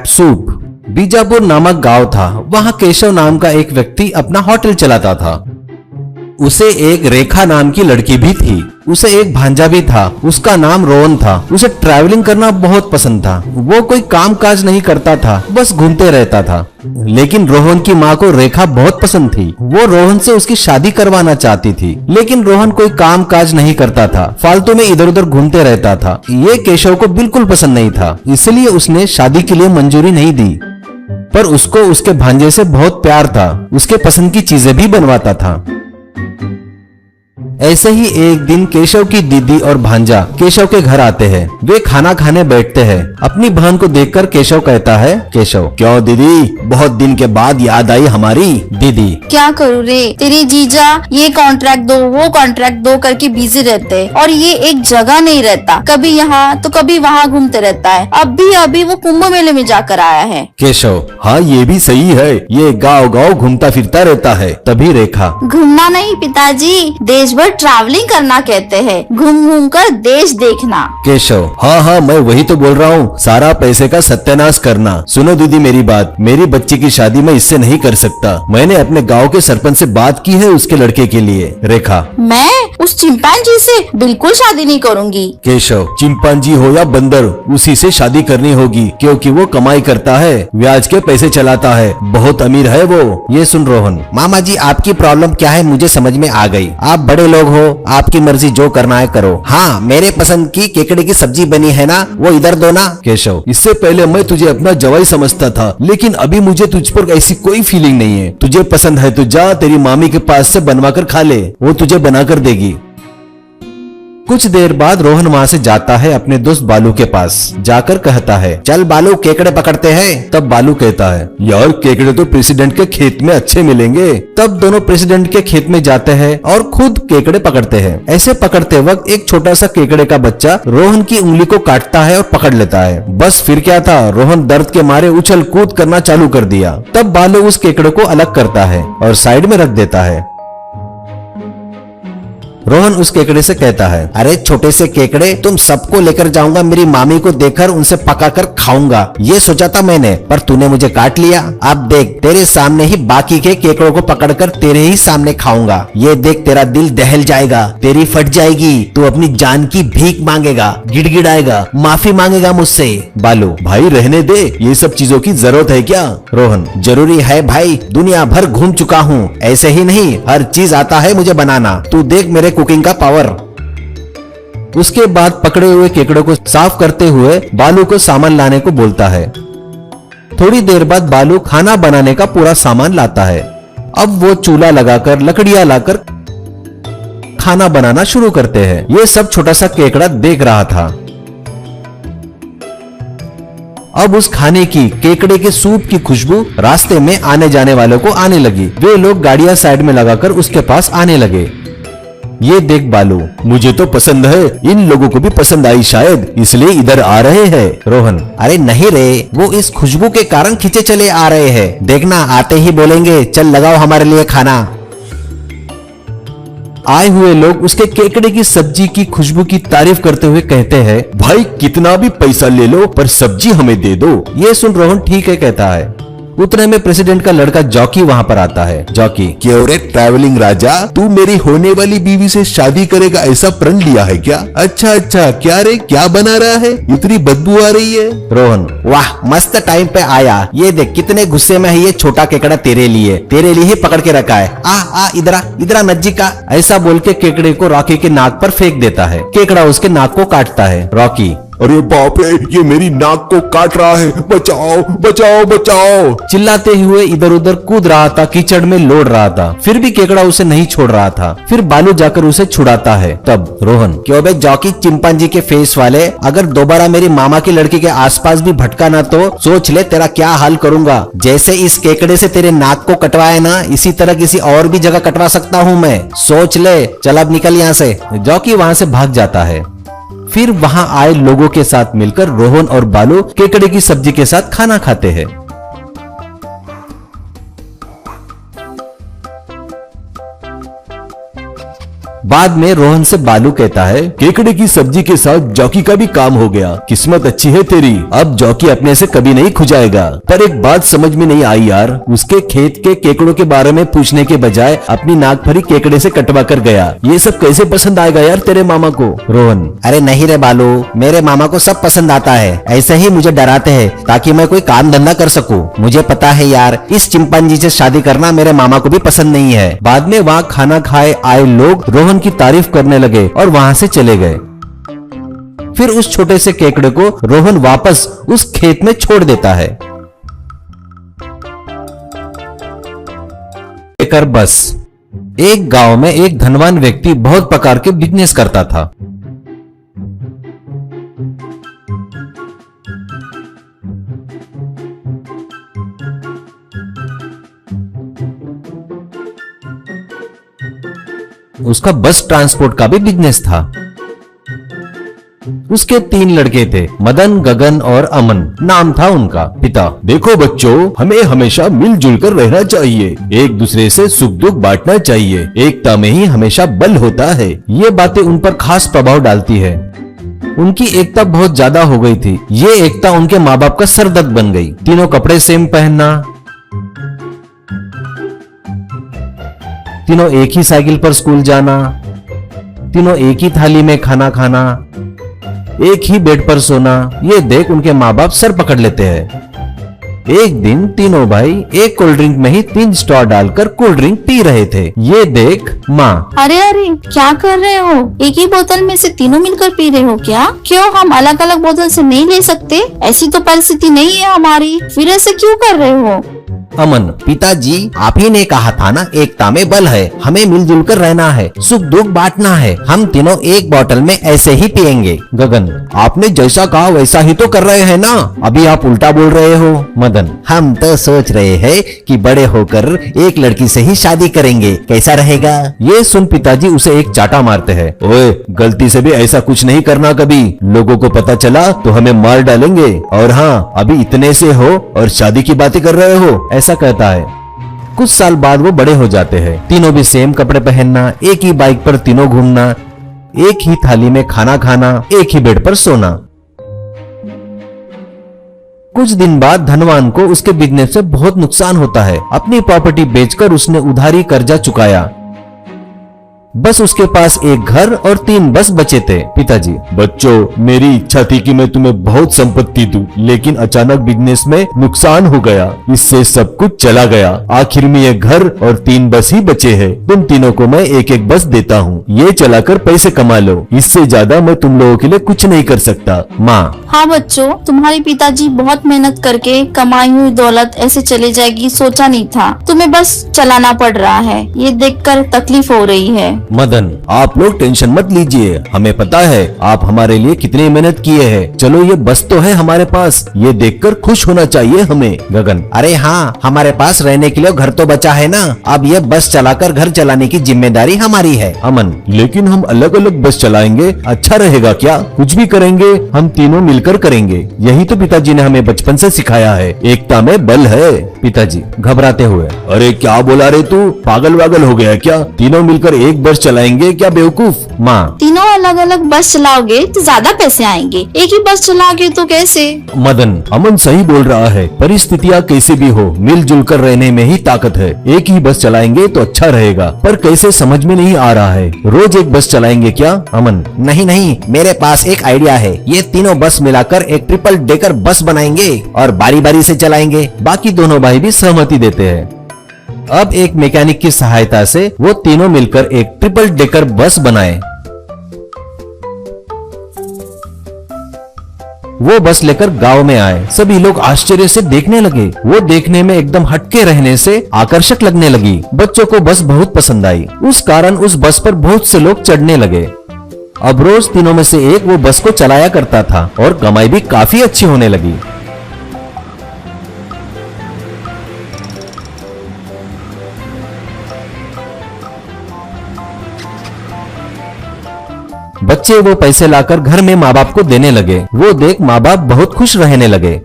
Crab soup. Bijapur नामक गांव था। वहां केशव नाम का एक व्यक्ति अपना होटल चलाता था। उसे एक रेखा नाम की लड़की भी थी। उसे एक भांजा भी था, उसका नाम रोहन था। उसे ट्रैवलिंग करना बहुत पसंद था। वो कोई काम काज नहीं करता था, बस घूमते रहता था। लेकिन रोहन की माँ को रेखा बहुत पसंद थी। वो रोहन से उसकी शादी करवाना चाहती थी, लेकिन रोहन कोई काम काज नहीं करता था, फालतू में इधर उधर घूमते रहता था। ये केशव को बिल्कुल पसंद नहीं था, इसलिए उसने शादी के लिए मंजूरी नहीं दी। पर उसको उसके भांजे से बहुत प्यार था, उसके पसंद की चीजें भी बनवाता था। ऐसे ही एक दिन केशव की दीदी और भांजा केशव के घर आते हैं। वे खाना खाने बैठते हैं। अपनी बहन को देखकर केशव कहता है, केशव, क्यों दीदी, बहुत दिन के बाद याद आई हमारी। दीदी, क्या करूँ रे, तेरे जीजा ये कॉन्ट्रैक्ट दो वो कॉन्ट्रैक्ट दो करके बिजी रहते हैं और ये एक जगह नहीं रहता, कभी यहाँ तो कभी वहाँ घूमते रहता है। अभी वो कुंभ मेले में जाकर आया है। केशव, हाँ ये भी सही है, ये गाँव गाँव घूमता फिरता रहता है। तभी रेखा, घूमना नहीं पिताजी, देश भर ट्रैवलिंग करना कहते हैं, घूम घूम कर देश देखना। केशव, हाँ मैं वही तो बोल रहा हूँ, सारा पैसे का सत्यानाश करना। सुनो दीदी मेरी बात, मेरी बच्ची की शादी मैं इससे नहीं कर सकता। मैंने अपने गांव के सरपंच से बात की है उसके लड़के के लिए। रेखा, मैं उस चिंपैंजी से बिल्कुल शादी नहीं करूँगी। केशव, चिंपांजी हो या बंदर, उसी से शादी करनी होगी, क्योंकि वो कमाई करता है, ब्याज के पैसे चलाता है, बहुत अमीर है वो। ये सुन रोहन, मामा जी आपकी प्रॉब्लम क्या है मुझे समझ में आ गई। आप बड़े लोग हो, आपकी मर्जी, जो करना है करो। हाँ, मेरे पसंद की केकड़े की सब्जी बनी है ना, वो इधर दो ना। केशव, इससे पहले मैं तुझे अपना जवाई समझता था, लेकिन अभी मुझे तुझ पर ऐसी कोई फीलिंग नहीं है। तुझे पसंद है तो जा तेरी मामी के पास से बनवा कर खा ले, वो तुझे बना कर देगी। कुछ देर बाद रोहन वहाँ से जाता है अपने दोस्त बालू के पास। जाकर कहता है, चल बालू केकड़े पकड़ते हैं। तब बालू कहता है, यार केकड़े तो प्रेसिडेंट के खेत में अच्छे मिलेंगे। तब दोनों प्रेसिडेंट के खेत में जाते हैं और खुद केकड़े पकड़ते हैं। ऐसे पकड़ते वक्त एक छोटा सा केकड़े का बच्चा रोहन की उंगली को काटता है और पकड़ लेता है। बस फिर क्या था, रोहन दर्द के मारे उछल कूद करना चालू कर दिया। तब बालू उस केकड़े को अलग करता है और साइड में रख देता है। रोहन उस केकड़े से कहता है, अरे छोटे से केकड़े, तुम सबको लेकर जाऊंगा, मेरी मामी को देखकर उनसे पकाकर खाऊंगा, ये सोचा था मैंने, पर तूने मुझे काट लिया। अब देख, तेरे सामने ही बाकी के केकड़ों को पकड़कर तेरे ही सामने खाऊंगा। ये देख, तेरा दिल दहल जाएगा, तेरी फट जाएगी, तू अपनी जान की भीख मांगेगा, गिड़गिड़ाएगा, माफी मांगेगा मुझसे। बालू, भाई रहने दे, ये सब चीजों की जरूरत है क्या? रोहन, जरूरी है भाई, दुनिया भर घूम चुका हूँ, ऐसे ही नहीं हर चीज आता है मुझे बनाना। तू देख मेरे कुकिंग का पावर। उसके बाद पकड़े हुए केकड़ों को साफ करते हुए बालू को सामान लाने को बोलता है। थोड़ी देर बाद बालू खाना बनाने का पूरा सामान लाता है। अब वो चूल्हा लगाकर लकड़ियां लाकर खाना बनाना शुरू करते हैं। ये सब छोटा सा केकड़ा देख रहा था। अब उस खाने की, केकड़े के सूप की खुशबू रास्ते में आने जाने वालों को आने लगी। वे लोग गाड़ियां साइड में लगाकर उसके पास आने लगे। ये देख बालू, मुझे तो पसंद है, इन लोगों को भी पसंद आई शायद, इसलिए इधर आ रहे हैं। रोहन, अरे नहीं रे, वो इस खुशबू के कारण खींचे चले आ रहे हैं, देखना आते ही बोलेंगे, चल लगाओ हमारे लिए खाना। आए हुए लोग उसके केकड़े की सब्जी की खुशबू की तारीफ करते हुए कहते हैं, भाई कितना भी पैसा ले लो पर सब्जी हमें दे दो। ये सुन रोहन ठीक है कहता है। उतने में प्रेसिडेंट का लड़का जॉकी वहाँ पर आता है। जॉकी, क्यों रे ट्रैवलिंग राजा, तू मेरी होने वाली बीवी से शादी करेगा ऐसा प्रण लिया है क्या? अच्छा, क्या रे, क्या बना रहा है, इतनी बदबू आ रही है। रोहन, वाह मस्त टाइम पे आया, ये देख कितने गुस्से में है ये छोटा केकड़ा, तेरे लिए ही पकड़ के रखा है। आ इधरा नज्जी का। ऐसा बोल के केकड़े को रॉकी के नाक पर फेंक देता है। केकड़ा उसके नाक को काटता है। रॉकी, अरे बाप रे, ये मेरी नाक को काट रहा है, बचाओ बचाओ बचाओ। चिल्लाते हुए इधर उधर कूद रहा था, कीचड़ में लोड़ रहा था, फिर भी केकड़ा उसे नहीं छोड़ रहा था। फिर बालू जाकर उसे छुड़ाता है। तब रोहन, क्यों बे जॉकी चिंपांजी के फेस वाले, अगर दोबारा मेरी मामा की लड़की के आसपास भी भटका ना तो सोच ले तेरा क्या हाल करूंगा। जैसे इस केकड़े से तेरे नाक को कटवाया ना, इसी तरह किसी और भी जगह कटवा सकता हूँ मैं, सोच ले। चल अब निकल यहाँ से। जॉकी वहाँ से भाग जाता है। फिर वहां आए लोगों के साथ मिलकर रोहन और बालू केकड़े की सब्जी के साथ खाना खाते हैं। बाद में रोहन से बालू कहता है, केकड़े की सब्जी के साथ जौकी का भी काम हो गया, किस्मत अच्छी है तेरी, अब जौकी अपने से कभी नहीं खुजाएगा। पर एक बात समझ में नहीं आई यार, उसके खेत के केकड़ों के बारे में पूछने के बजाय अपनी नाक भरी केकड़े से कटवा कर गया। ये सब कैसे पसंद आएगा यार तेरे मामा को? रोहन, अरे नहीं रे बालू, मेरे मामा को सब पसंद आता है, ऐसे ही मुझे डराते हैं ताकि मैं कोई काम धंधा कर सकूं। मुझे पता है यार, इस चिंपांजी से शादी करना मेरे मामा को भी पसंद नहीं है। बाद में वहाँ खाना खाए आए लोग रोहन की तारीफ करने लगे और वहाँ से चले गए। फिर उस छोटे से केकड़े को रोहन वापस उस खेत में छोड़ देता है। लेकर बस एक गांव में एक धनवान व्यक्ति बहुत प्रकार के बिजनेस करता था। उसका बस ट्रांसपोर्ट का भी बिजनेस था। उसके 3 लड़के थे, मदन, गगन और अमन नाम था उनका। पिता, देखो बच्चों, हमें हमेशा मिलजुल कर रहना चाहिए, एक दूसरे से सुख दुख बांटना चाहिए, एकता में ही हमेशा बल होता है। ये बातें उन पर खास प्रभाव डालती है। उनकी एकता बहुत ज्यादा हो गई थी। ये एकता उनके माँ बाप का सरदर्द बन गई। तीनों कपड़े सेम पहनना, तीनों एक ही साइकिल पर स्कूल जाना, तीनों एक ही थाली में खाना खाना, एक ही बेड पर सोना, ये देख उनके माँ बाप सर पकड़ लेते हैं। एक दिन तीनों भाई एक कोल्ड ड्रिंक में ही 3 स्ट्रॉ डालकर कोल्ड ड्रिंक पी रहे थे। ये देख माँ, अरे अरे क्या कर रहे हो? एक ही बोतल में से तीनों मिलकर पी रहे हो क्या? क्यों हम अलग अलग बोतल से नहीं ले सकते? ऐसी तो परिस्थिति नहीं है हमारी, फिर ऐसे क्यों कर रहे हो? अमन, पिताजी, आप ही ने कहा था ना, एकता में बल है, हमें मिलजुल कर रहना है, सुख दुख बांटना है, हम तीनों एक बोतल में ऐसे ही पिएंगे। गगन, आपने जैसा कहा वैसा ही तो कर रहे हैं ना, अभी आप उल्टा बोल रहे हो। मदन, हम तो सोच रहे हैं कि बड़े होकर एक लड़की से ही शादी करेंगे, कैसा रहेगा? ये सुन पिताजी उसे एक चाटा मारते हैं। ओए, गलती से भी ऐसा कुछ नहीं करना कभी, लोगों को पता चला तो हमें मार डालेंगे। और हाँ, अभी इतने से हो और शादी की बातें कर रहे हो, ऐसा कहता है। कुछ साल बाद वो बड़े हो जाते हैं। तीनों भी सेम कपड़े पहनना, एक ही बाइक पर तीनों घूमना, एक ही थाली में खाना खाना, एक ही बेड पर सोना। कुछ दिन बाद धनवान को उसके बिजनेस से बहुत नुकसान होता है। अपनी प्रॉपर्टी बेचकर उसने उधारी कर्जा चुकाया। बस उसके पास एक घर और 3 बस बचे थे। पिताजी, बच्चों, मेरी इच्छा थी कि मैं तुम्हें बहुत संपत्ति दूं, लेकिन अचानक बिजनेस में नुकसान हो गया, इससे सब कुछ चला गया। आखिर में ये घर और 3 बस ही बचे हैं। तुम तीनों को मैं एक एक बस देता हूँ, ये चलाकर पैसे कमा लो, इससे ज्यादा मैं तुम लोगों के लिए कुछ नहीं कर सकता। माँ, हाँ बच्चों, तुम्हारे पिताजी बहुत मेहनत करके कमाई हुई दौलत ऐसे चले जाएगी सोचा नहीं था, तुम्हें बस चलाना पड़ रहा है, ये देखकर तकलीफ हो रही है। मदन, आप लोग टेंशन मत लीजिए, हमें पता है आप हमारे लिए कितनी मेहनत किए हैं। चलो ये बस तो है हमारे पास, ये देखकर खुश होना चाहिए हमें। गगन, अरे हाँ, हमारे पास रहने के लिए घर तो बचा है ना, अब ये बस चलाकर घर चलाने की जिम्मेदारी हमारी है। अमन, लेकिन हम अलग अलग बस चलाएंगे, अच्छा रहेगा क्या? कुछ भी करेंगे हम तीनों मिलकर करेंगे, यही तो पिताजी ने हमें बचपन से सिखाया है, एकता में बल है। पिताजी घबराते हुए, अरे क्या बोला रे तू, पागल वागल हो गया क्या? तीनों मिलकर एक बस चलाएंगे क्या बेवकूफ? माँ, तीनों अलग अलग बस चलाओगे तो ज्यादा पैसे आएंगे, एक ही बस चलाओगे तो कैसे? मदन, अमन सही बोल रहा है, परिस्थितियाँ कैसे भी हो, मिलजुल कर रहने में ही ताकत है। एक ही बस चलाएंगे तो अच्छा रहेगा, पर कैसे समझ में नहीं आ रहा है। रोज एक बस चलाएंगे क्या? अमन, नहीं नहीं, मेरे पास एक आइडिया है, ये तीनों बस मिलाकर एक ट्रिपल डेकर बस बनाएंगे और बारी बारी से चलाएंगे। बाकी दोनों भाई भी सहमति देते हैं। अब एक मैकेनिक की सहायता से वो तीनों मिलकर एक ट्रिपल डेकर बस बनाए। वो बस लेकर गांव में आए। सभी लोग आश्चर्य से देखने लगे। वो देखने में एकदम हटके रहने से आकर्षक लगने लगी। बच्चों को बस बहुत पसंद आई, उस कारण उस बस पर बहुत से लोग चढ़ने लगे। अब रोज तीनों में से एक वो बस को चलाया करता था और कमाई भी काफी अच्छी होने लगी। बच्चे वो पैसे लाकर घर में माँ बाप को देने लगे। वो देख माँ बाप बहुत खुश रहने लगे।